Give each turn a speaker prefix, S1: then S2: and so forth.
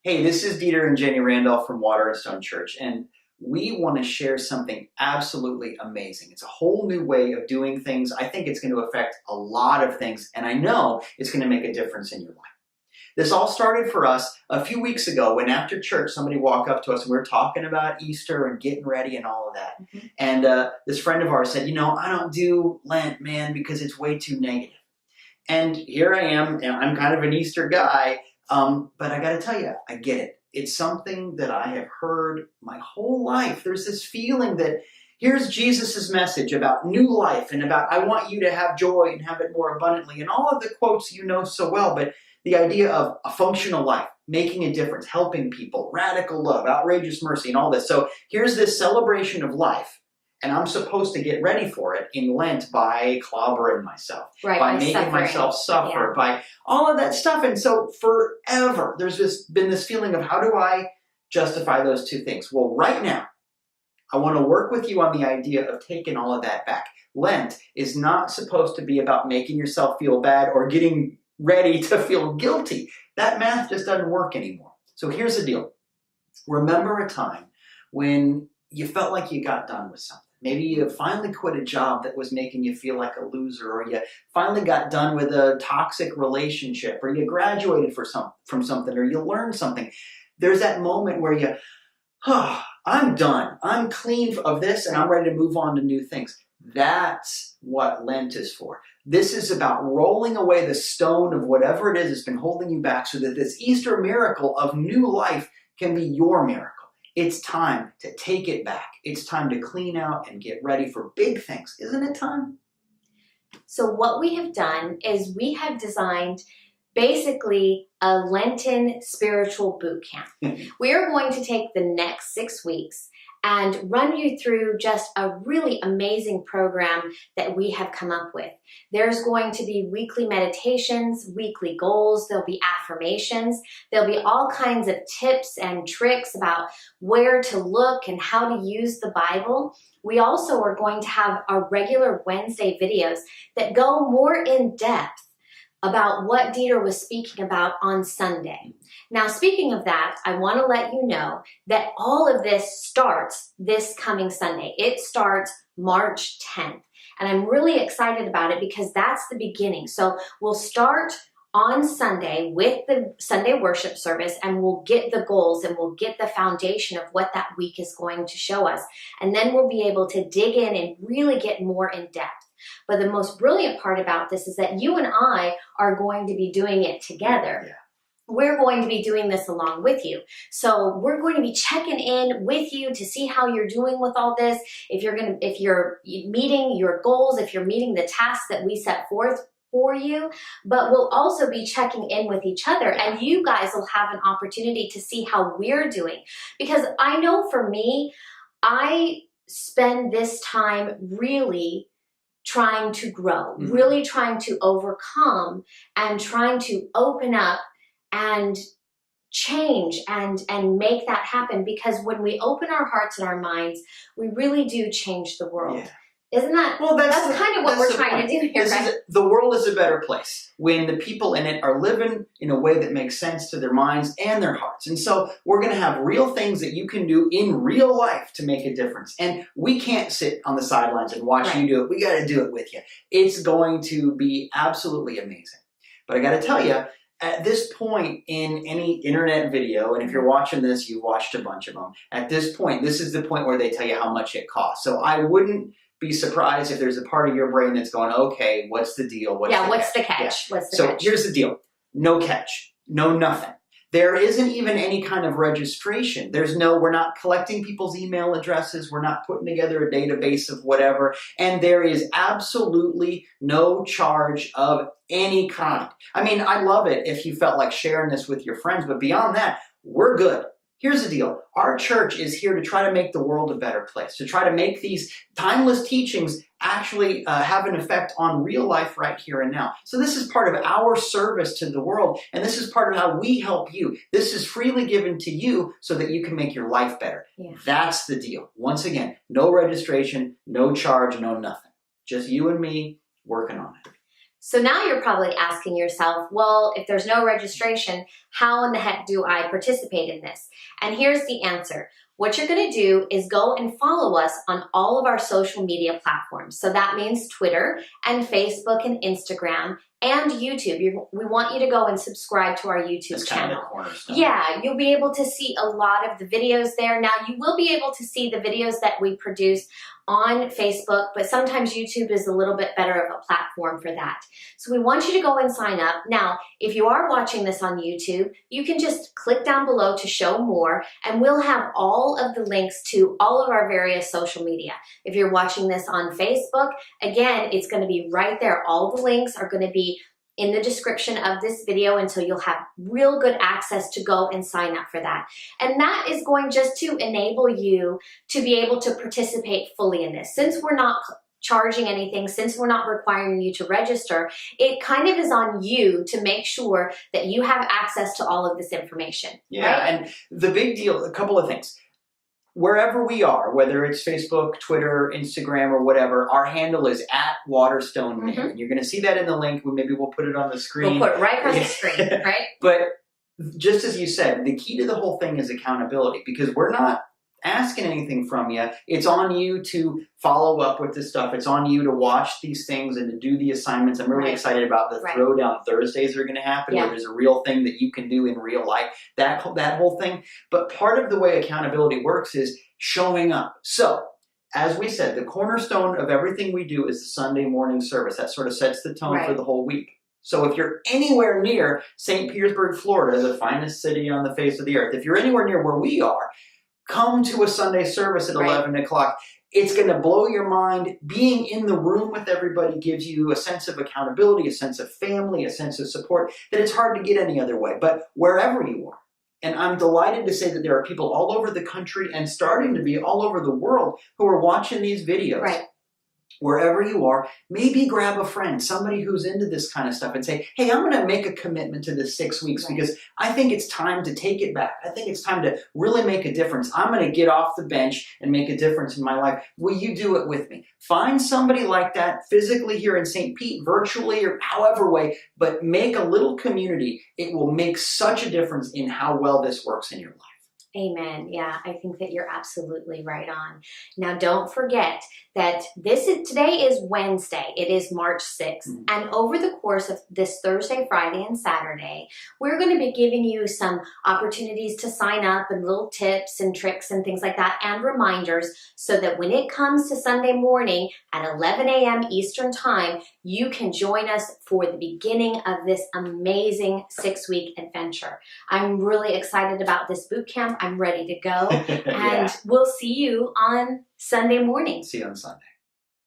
S1: Hey, this is Dieter and Jenny Randolph from Water and Stone Church, and we want to share something absolutely amazing. It's a whole new way of doing things. I think it's going to affect a lot of things, and I know it's going to make a difference in your life. This all started for us a few weeks ago when after church somebody walked up to us and we were talking about Easter and getting ready and all of that. And this friend of ours said, I don't do Lent, man, because it's way too negative. And here I am, and I'm kind of an Easter guy, but I got to tell you, I get it. It's something that I have heard my whole life. There's this feeling that here's Jesus's message about new life and about I want you to have joy and have it more abundantly, and all of the quotes you know so well, but the idea of a functional life, making a difference, helping people, radical love, outrageous mercy, and all this. So here's this celebration of life, and I'm supposed to get ready for it in Lent by clobbering myself, by making myself suffer, by all of that stuff. And so forever, there's been this feeling of how do I justify those two things? Well, right now, I want to work with you on the idea of taking all of that back. Lent is not supposed to be about making yourself feel bad or getting ready to feel guilty. That math just doesn't work anymore. So here's the deal. Remember a time when you felt like you got done with something. Maybe you finally quit a job that was making you feel like a loser, or you finally got done with a toxic relationship, or you graduated from something, or you learned something. There's that moment where you, I'm done. I'm clean of this, and I'm ready to move on to new things. That's what Lent is for. This is about rolling away the stone of whatever it is that's been holding you back so that this Easter miracle of new life can be your miracle. It's time to take it back. It's time to clean out and get ready for big things. Isn't it time?
S2: So what we have done is we have designed basically a Lenten spiritual boot camp. We are going to take the next 6 weeks and run you through just a really amazing program that we have come up with. There's going to be weekly meditations, weekly goals, there'll be affirmations, there'll be all kinds of tips and tricks about where to look and how to use the Bible. We also are going to have our regular Wednesday videos that go more in depth about what Dieter was speaking about on Sunday. Now, speaking of that, I want to let you know that all of this starts this coming Sunday. It starts March 10th, and I'm really excited about it because that's the beginning. So we'll start on Sunday with the Sunday worship service, and we'll get the goals and we'll get the foundation of what that week is going to show us. And then we'll be able to dig in and really get more in depth. But the most brilliant part about this is that you and I are going to be doing it together. Yeah. We're going to be doing this along with you. So we're going to be checking in with you to see how you're doing with all this. If you're meeting your goals, if you're meeting the tasks that we set forth for you, but we'll also be checking in with each other, and you guys will have an opportunity to see how we're doing. Because I know for me, I spend this time really trying to grow, really trying to overcome and trying to open up and change and make that happen. Because when we open our hearts and our minds, we really do change the world. Yeah. Isn't that, that's kind of what we're trying to do here, right?
S1: The world is a better place when the people in it are living in a way that makes sense to their minds and their hearts. And so we're going to have real things that you can do in real life to make a difference. And we can't sit on the sidelines and watch you do it. We got to do it with you. It's going to be absolutely amazing. But I got to tell you, at this point in any internet video, and if you're watching this, you watched a bunch of them. At this point, this is the point where they tell you how much it costs. So I wouldn't be surprised if there's a part of your brain that's going, okay, what's the deal? What's the catch? So here's the deal. No catch. No nothing. There isn't even any kind of registration. We're not collecting people's email addresses. We're not putting together a database of whatever. And there is absolutely no charge of any kind. I mean, I love it if you felt like sharing this with your friends, but beyond that, we're good. Here's the deal. Our church is here to try to make the world a better place, to try to make these timeless teachings actually have an effect on real life right here and now. So this is part of our service to the world, and this is part of how we help you. This is freely given to you so that you can make your life better. Yeah. That's the deal. Once again, no registration, no charge, no nothing. Just you and me working on it.
S2: So now you're probably asking yourself, well, if there's no registration, how in the heck do I participate in this? And here's the answer. What you're going to do is go and follow us on all of our social media platforms. So that means Twitter and Facebook and Instagram and YouTube. We want you to go and subscribe to our YouTube
S1: That's
S2: channel.
S1: Kind of the cornerstone.
S2: Yeah, you'll be able to see a lot of the videos there. Now, you will be able to see the videos that we produce on Facebook, but sometimes YouTube is a little bit better of a platform for that. So we want you to go and sign up. Now, if you are watching this on YouTube, you can just click down below to show more, and we'll have all of the links to all of our various social media. If you're watching this on Facebook, again, it's going to be right there. All the links are going to be in the description of this video, and so you'll have real good access to go and sign up for that. And that is going just to enable you to be able to participate fully in this. Since we're not charging anything, since we're not requiring you to register, it kind of is on you to make sure that you have access to all of this information.
S1: Yeah,
S2: right?
S1: and the big deal, a couple of things. Wherever we are, whether it's Facebook, Twitter, Instagram, or whatever, our handle is @Waterstone Maine. And you're going to see that in the link. Maybe we'll put it on the screen.
S2: We'll put it right across the screen, right?
S1: But just as you said, the key to the whole thing is accountability, because we're not asking anything from you. It's on you to follow up with this stuff. It's on you to watch these things and to do the assignments. I'm really excited about the Throwdown Thursdays that are going to happen, where there's a real thing that you can do in real life, that whole thing. But part of the way accountability works is showing up. So, as we said, the cornerstone of everything we do is the Sunday morning service. That sort of sets the tone for the whole week. So if you're anywhere near St. Petersburg, Florida, the finest city on the face of the earth, if you're anywhere near where we are, come to a Sunday service at 11 o'clock. It's going to blow your mind. Being in the room with everybody gives you a sense of accountability, a sense of family, a sense of support that it's hard to get any other way. But wherever you are, and I'm delighted to say that there are people all over the country and starting to be all over the world who are watching these videos. Wherever you are, maybe grab a friend, somebody who's into this kind of stuff, and say, hey, I'm going to make a commitment to this 6 weeks because I think it's time to take it back. I think it's time to really make a difference. I'm going to get off the bench and make a difference in my life. Will you do it with me? Find somebody like that physically here in St. Pete, virtually, or however way, but make a little community. It will make such a difference in how well this works in your life.
S2: Amen. Yeah, I think that you're absolutely right on. Now, don't forget that today is Wednesday. It is March 6th. And over the course of this Thursday, Friday, and Saturday, we're going to be giving you some opportunities to sign up and little tips and tricks and things like that and reminders so that when it comes to Sunday morning at 11 a.m. Eastern Time, you can join us for the beginning of this amazing 6-week adventure. I'm really excited about this boot camp. I'm ready to go. And we'll see you on Sunday morning.
S1: See you on Sunday.